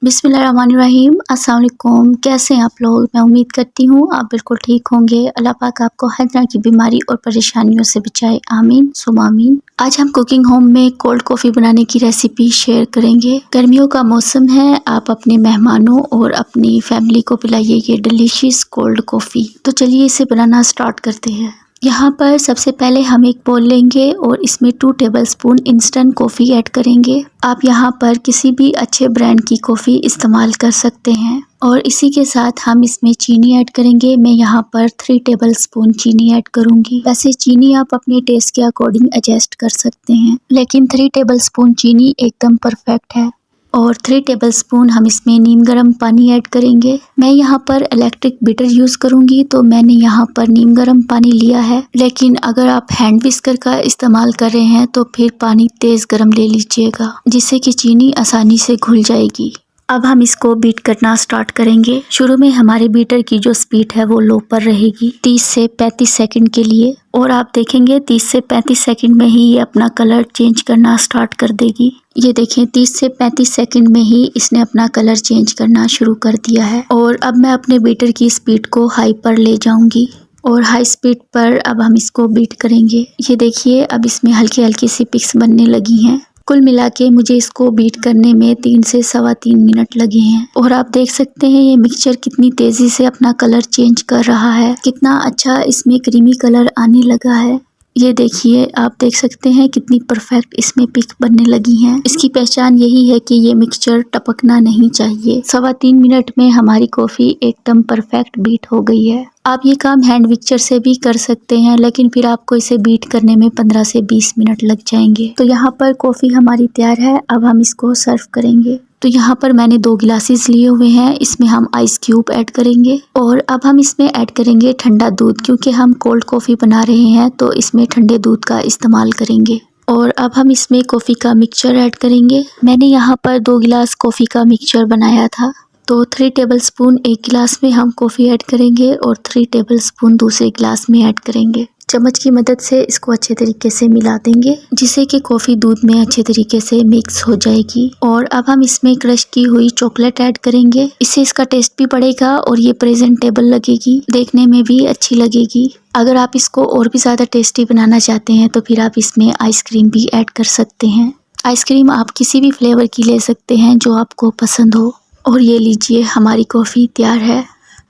बिस्मिल्लाहिर्रहमानिर्रहीम। अस्सलाम वालेकुम। कैसे हैं आप लोग? मैं उम्मीद करती हूँ आप बिल्कुल ठीक होंगे। अल्लाह पाक आपको हर तरह की बीमारी और परेशानियों से बचाए। आमीन सुम्मा आमीन। आज हम कुकिंग होम में कोल्ड कॉफ़ी बनाने की रेसिपी शेयर करेंगे। गर्मियों का मौसम है, आप अपने मेहमानों और अपनी फैमिली को पिलाइए ये डिलीशियस कोल्ड कॉफ़ी। तो चलिए इसे बनाना स्टार्ट करते हैं। यहाँ पर सबसे पहले हम एक बोल लेंगे और इसमें 2 टेबलस्पून इंस्टेंट कॉफ़ी ऐड करेंगे। आप यहाँ पर किसी भी अच्छे ब्रांड की कॉफ़ी इस्तेमाल कर सकते हैं। और इसी के साथ हम इसमें चीनी ऐड करेंगे। मैं यहाँ पर 3 टेबलस्पून चीनी ऐड करूँगी। वैसे चीनी आप अपने टेस्ट के अकॉर्डिंग एडजस्ट कर सकते हैं, लेकिन 3 टेबलस्पून चीनी एकदम परफेक्ट है। और 3 टेबलस्पून हम इसमें नीम गर्म पानी ऐड करेंगे। मैं यहाँ पर इलेक्ट्रिक बीटर यूज़ करूँगी, तो मैंने यहाँ पर नीम गर्म पानी लिया है, लेकिन अगर आप हैंड विस्कर का इस्तेमाल कर रहे हैं तो फिर पानी तेज़ गर्म ले लीजिएगा, जिससे कि चीनी आसानी से घुल जाएगी। अब हम इसको बीट करना स्टार्ट करेंगे। शुरू में हमारे बीटर की जो स्पीड है वो लो पर रहेगी 30 से 35 सेकंड के लिए, और आप देखेंगे 30 से 35 सेकंड में ही ये अपना कलर चेंज करना स्टार्ट कर देगी। ये देखें 30 से 35 सेकंड में ही इसने अपना कलर चेंज करना शुरू कर दिया है। और अब मैं अपने बीटर की स्पीड को हाई पर ले जाऊंगी और हाई स्पीड पर अब हम इसको बीट करेंगे। ये देखिए अब इसमें हल्की हल्की सी पिक्स बनने लगी हैं। कुल मिला के मुझे इसको बीट करने में 3 से सवा 3 मिनट लगे हैं। और आप देख सकते हैं ये मिक्सचर कितनी तेज़ी से अपना कलर चेंज कर रहा है, कितना अच्छा इसमें क्रीमी कलर आने लगा है। ये देखिए आप देख सकते हैं कितनी परफेक्ट इसमें पिक बनने लगी हैं। इसकी पहचान यही है कि ये मिक्सचर टपकना नहीं चाहिए। सवा 3 मिनट में हमारी कॉफ़ी एकदम परफेक्ट बीट हो गई है। आप ये काम हैंड मिक्सचर से भी कर सकते हैं, लेकिन फिर आपको इसे बीट करने में 15 से 20 मिनट लग जाएंगे। तो यहाँ पर कॉफ़ी हमारी तैयार है। अब हम इसको सर्व करेंगे। तो यहाँ पर मैंने 2 गिलासेस लिए हुए हैं, इसमें हम आइस क्यूब ऐड करेंगे। और अब हम इसमें ऐड करेंगे ठंडा दूध, क्योंकि हम कोल्ड कॉफ़ी बना रहे हैं तो इसमें ठंडे दूध का इस्तेमाल करेंगे। और अब हम इसमें कॉफ़ी का मिक्सचर ऐड करेंगे। मैंने यहाँ पर 2 गिलास कॉफ़ी का मिक्सचर बनाया था, तो 3 टेबलस्पून एक गिलास में हम कॉफ़ी ऐड करेंगे और 3 टेबलस्पून दूसरे गिलास में ऐड करेंगे। चम्मच की मदद से इसको अच्छे तरीके से मिला देंगे, जिससे कि कॉफ़ी दूध में अच्छे तरीके से मिक्स हो जाएगी। और अब हम इसमें क्रश की हुई चॉकलेट ऐड करेंगे। इससे इसका टेस्ट भी बढ़ेगा और ये प्रेजेंटेबल लगेगी, देखने में भी अच्छी लगेगी। अगर आप इसको और भी ज़्यादा टेस्टी बनाना चाहते हैं तो फिर आप इसमें आइसक्रीम भी ऐड कर सकते हैं। आइसक्रीम आप किसी भी फ्लेवर की ले सकते हैं जो आपको पसंद हो। और ये लीजिए हमारी कॉफ़ी तैयार है।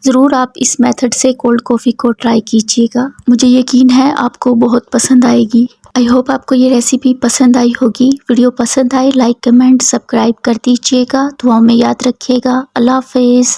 ज़रूर आप इस मेथड से कोल्ड कॉफ़ी को ट्राई कीजिएगा, मुझे यकीन है आपको बहुत पसंद आएगी। आई होप आपको ये रेसिपी पसंद आई होगी। वीडियो पसंद आए लाइक कमेंट सब्सक्राइब कर दीजिएगा। दुआओं में याद रखिएगा। अल्लाह हाफ़िज़।